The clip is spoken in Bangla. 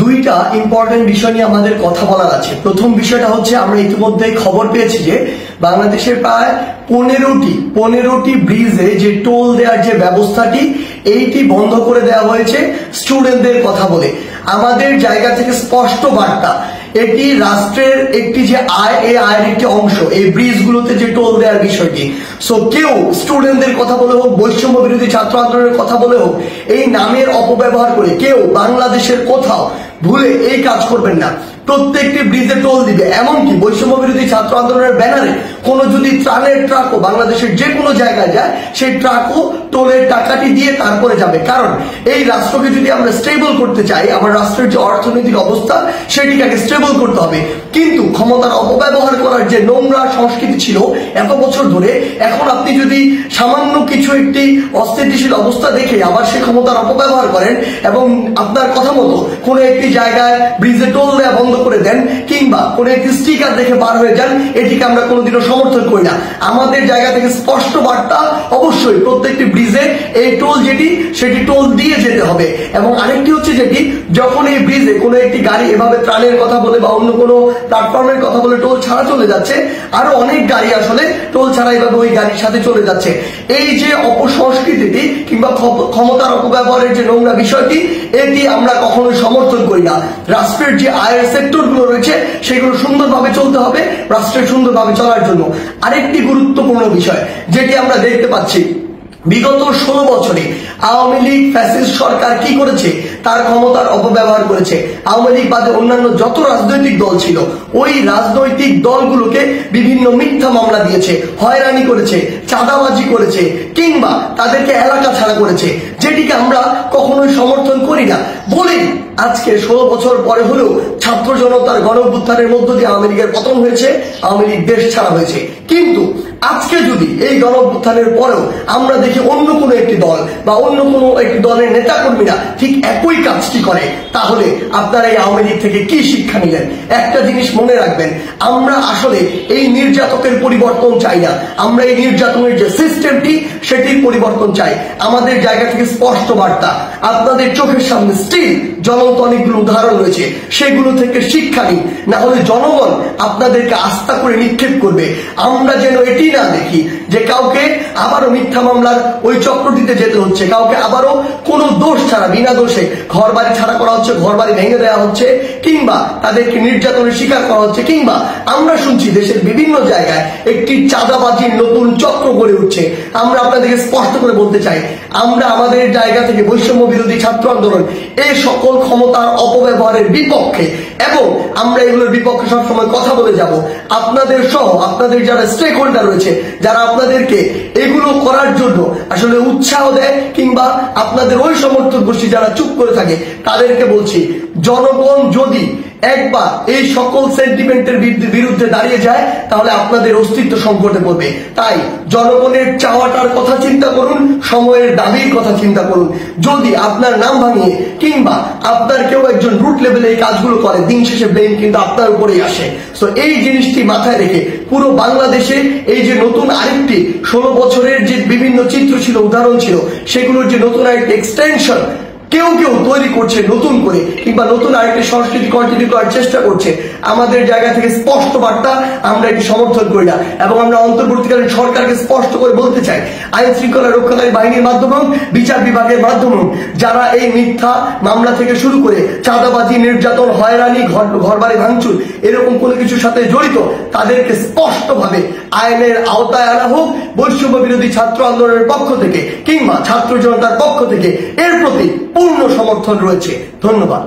দুইটা ইম্পর্টেন্ট বিষয় নিয়ে আমাদের কথা বলার আছে। প্রথম বিষয়টা হচ্ছে আমরা ইতিমধ্যে খবর পেয়েছি যে বাংলাদেশের প্রায় 15টি ব্রিজে যে টোল দেওয়ার যে ব্যবস্থাটি এইটি বন্ধ করে দেওয়া হয়েছে স্টুডেন্টদের কথা বলে। আমাদের জায়গা থেকে স্পষ্ট বার্তা, এটি রাষ্ট্রের একটি যে আয়, এই আয়ের একটি অংশ এই ব্রিজগুলোতে যে টোল দেওয়ার বিষয়টি। সো কেউ স্টুডেন্টদের কথা বলে হোক, বৈষম্য বিরোধী ছাত্র আন্দোলনের কথা বলে হোক, এই নামের অপব্যবহার করে কেউ বাংলাদেশের কোথাও ভুলে এই কাজ করবেন না। প্রত্যেকটি ব্রিজে টোল দিবে, এমনকি বৈষম্য বিরোধী ছাত্র আন্দোলনের ব্যানারে কোনো যদি ত্রাণের ট্রাকও বাংলাদেশের যে কোনো জায়গায় যায়, সেই ট্রাকও টোলের টাকাটি দিয়ে তারপরে যাবে। কারণ এই রাষ্ট্রকে যদি আমরা স্টেবল করতে চাই, আমার রাষ্ট্রের যে অর্থনৈতিক অবস্থা সেটিকে আগে স্টেবল করতে হবে। কিন্তু ক্ষমতার অপব্যবহার করার যে নোংরা সংস্কৃতি ছিল এত বছর ধরে, এখন আপনি যদি সামান্য কিছু একটি অস্থিতিশীল অবস্থা দেখে আবার সেই ক্ষমতার অপব্যবহার করেন এবং আপনার কথা মতো কোনো একটি জায়গায় ব্রিজে টোল দেওয়া বন্ধ করে দেন কিংবা কোনো একটি স্টিকার দেখে পার হয়ে যান, এটিকে আমরা কোনোদিনও সমর্থন করি না। আমাদের জায়গা থেকে স্পষ্ট বার্তা, অবশ্যই প্রত্যেকটি ব্রিজে এই টোল যেটি সেটি টোল দিয়ে যেতে হবে। এবং আরেকটি হচ্ছে যেটি, যখন এই ব্রিজে কোনো একটি গাড়ি এভাবে ত্রাণের কথা বলে বা অন্য কোনো প্ল্যাটফর্মের কথা বলে টোল ছাড়া চলে যাচ্ছে, আরো অনেক গাড়ি আসলে টোল ছাড়া এভাবে ওই গাড়ির সাথে চলে যাচ্ছে। এই যে অপসংস্কৃতিটি কিংবা ক্ষমতার অপব্যবহারের যে নোংরা বিষয়টি, এটি আমরা কখনোই সমর্থন করি না। রাষ্ট্রের যে আয়ের সেক্টর গুলো রয়েছে সেগুলো সুন্দরভাবে চলতে হবে রাষ্ট্রের সুন্দরভাবে চলার জন্য। আরেকটি গুরুত্বপূর্ণ বিষয় যেটি আমরা দেখতে পাচ্ছি, বিগত 16 বছরে আওয়ামী লীগ ফ্যাসিস্ট সরকার কি করেছে, তার ক্ষমতার অপব্যবহার করেছে। আওয়ামী লীগ বাদে অন্যান্য যত রাজনৈতিক দল ছিল, ওই রাজনৈতিক দলগুলোকে বিভিন্ন মিথ্যা মামলা দিয়েছে, হয়রানি করেছে, চাঁদাবাজি করেছে কিংবা তাদেরকে এলাকা ছাড়া করেছে, যেটিকে আমরা কখনোই সমর্থন করি না। বলি আজকে 16 বছর পরে হলেও ছাত্র জনতার গণ অভ্যুত্থানের মধ্য দিয়ে আওয়ামী লীগের পতন হয়েছে, আওয়ামী লীগ দেশ ছাড়া হয়েছে। কিন্তু আজকে যদি এই গণ অভ্যুত্থানের পরেও আমরা দেখি অন্য কোনো একটি দল বা অন্য কোনো একটি দলের নেতাকর্মীরা ঠিক একই কাজটি করে, তাহলে আপনারা এই আওয়ামী লীগ থেকে কি শিক্ষা নিলেন? একটা জিনিস মনে রাখবেন, আমরা আসলে এই নির্যাতকের পরিবর্তন চাই না, আমরা এই নির্যাতনের যে সিস্টেমটি সেটির পরিবর্তন চাই। আমাদের জায়গা থেকে স্পষ্ট বার্তা, আপনাদের চোখের সামনে স্টিল জ্বলন্ত অনেকগুলো উদাহরণ রয়েছে, সেগুলো থেকে শিক্ষা নিন, না হলে জনগণ আপনাদেরকে আস্থা করে নিক্ষেপ করবে। আমরা যেন এটি না দেখি যে কাউকে আবারও মিথ্যা মামলার ওই চক্রটিতে যেতে হচ্ছে, কাউকে আবারও কোনো দোষ ছাড়া বিনা দোষে ঘর বাড়ি ছাড়া করা হচ্ছে, ঘর বাড়ি ভেঙে দেওয়া হচ্ছে কিংবা তাদেরকে নির্যাতনের শিকার করা হচ্ছে, কিংবা আমরা শুনছি দেশের বিভিন্ন জায়গায় একটি চাঁদাবাজির নতুন চক্র গড়ে উঠছে। আমরা আপনাদেরকে স্পষ্ট করে বলতে চাই, আমরা আমাদের জায়গা থেকে বৈষম্য বিরোধী ছাত্র আন্দোলন এই সকল ক্ষমতার অপব্যবহারের বিপক্ষে, এবং আমরা এগুলোর বিপক্ষে সবসময় কথা বলে যাব। আপনাদের সহ আপনাদের যারা স্টেক হোল্ডার রয়েছে, যারা আপনাদেরকে এগুলো করার জন্য আসলে উৎসাহ দেয় কিংবা আপনাদের ওই সমর্থক গোষ্ঠী যারা চুপ করে থাকে, তাদেরকে বলছি, জনগণ যদি একবার এই সকল সেন্টিমেন্টের বিরুদ্ধে দাঁড়িয়ে যায়, তাহলে আপনাদের অস্তিত্ব সংকটে পড়বে। তাই জনগণের চাওয়াটার কথা চিন্তা করুন, সময়ের দাবির কথা চিন্তা করুন। যদি আপনার নাম ভাঙিয়ে কিংবা আপনার কেউ একজন রুট লেভেলে এই কাজগুলো করে, দিন শেষে ব্লেম কিন্তু আপনার উপরেই আসে। তো এই জিনিসটি মাথায় রেখে পুরো বাংলাদেশে এই যে নতুন আরেকটি 16 বছরের যে বিভিন্ন চিত্র ছিল, উদাহরণ ছিল, সেগুলোর যে নতুন আরেকটি এক্সটেনশন কেউ কেউ তৈরি করছে নতুন করে কিংবা নতুন আরেকটি সংস্কৃতি কন্টিনিউ করার চেষ্টা করছে, আমাদের জায়গা থেকে স্পষ্ট বার্তা, আমরা এটি সমর্থন করি না। এবং আমরা অন্তর্বর্তীকালীন সরকারকে স্পষ্ট করে বলতে চাই, আইন শৃঙ্খলা রক্ষাকারী বাহিনীর মাধ্যমে, বিচার বিভাগের মাধ্যমে যারা এই মিথ্যা মামলা থেকে শুরু করে চাঁদাবাজি, নির্যাতন, হয়রানি, ঘরবাড়ি ভাঙচুর এরকম কোনো কিছুর সাথে জড়িত, তাদেরকে স্পষ্টভাবে আইনের আওতায় আনা হোক। বৈষম্য বিরোধী ছাত্র আন্দোলনের পক্ষ থেকে কিংবা ছাত্র জনতার পক্ষ থেকে এর প্রতি পূর্ণ সমর্থন রয়েছে। ধন্যবাদ।